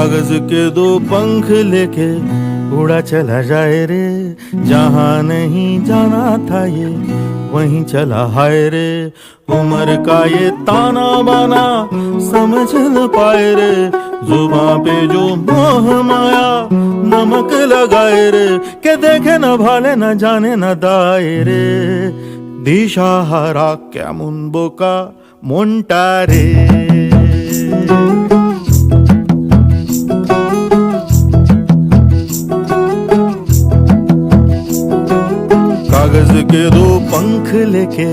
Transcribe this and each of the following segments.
कागज के दो पंख लेके उड़ा चला जाए रे, जहां नहीं जाना था ये वहीं चला हाय रे। उम्र का ये ताना बाना समझ न पाए रे, जुबां पे जो मोह माया नमक लगाए रे, के देखे न भाले न जाने न दाए रे। दिशाहारा केमन बोका मोंटा रे। कागज के दो पंख लेके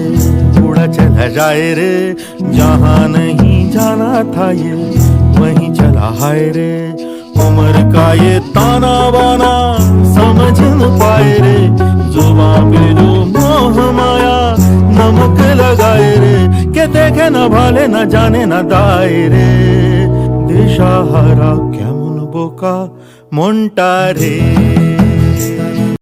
उड़ा चला जाए रे, जहां नहीं जाना था ये वहीं चला हाय रे। उम्र का ये ताना बाना समझ न पाए रे, जुबां पे जो मोह माया नमक लगाए रे, के देखे न भाले न जाने न दाए रे। दिशाहारा केमन बोका मोंटा रे।